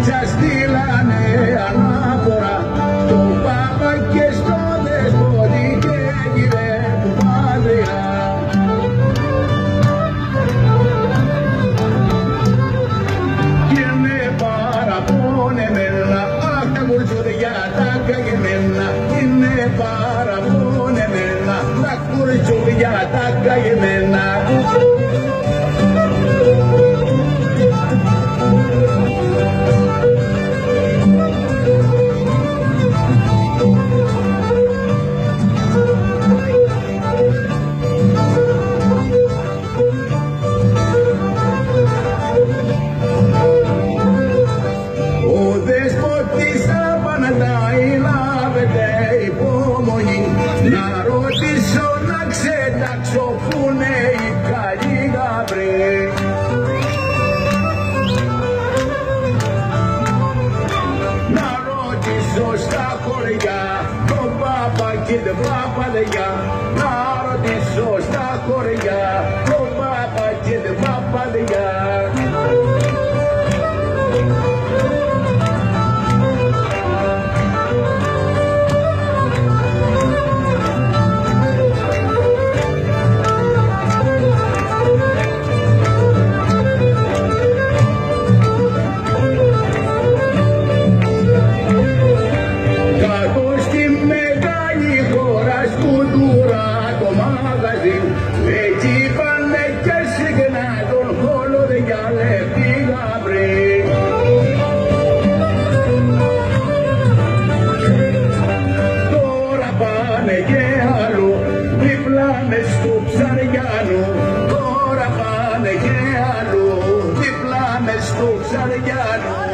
Σας στείλανε ανάφορα το Πάπα και στο Δεσπότη και γύρε του Πατριά. Και είναι παραπονεμένα, αχ τα κουρτσούδια τα καημένα. Είναι παραπονεμένα, τα κουρτσούδια τα καημένα. Να ρωτήσω να ξετάξω που είναι οι καλοί γαμπροί. Να ρωτήσω στα χωριά τον Πάπα και την Παπαδιά. Να ρωτήσω στα χωριά τον Πάπα και την Παπαδιά. Εκεί πάνε και συχνά τον χώλο για λεπτή γαμπρή. Τώρα πάνε και αλλού, δίπλα μες στο Ψαριάνου. Τώρα πάνε και αλλού, δίπλα μες στο Ψαριάνου.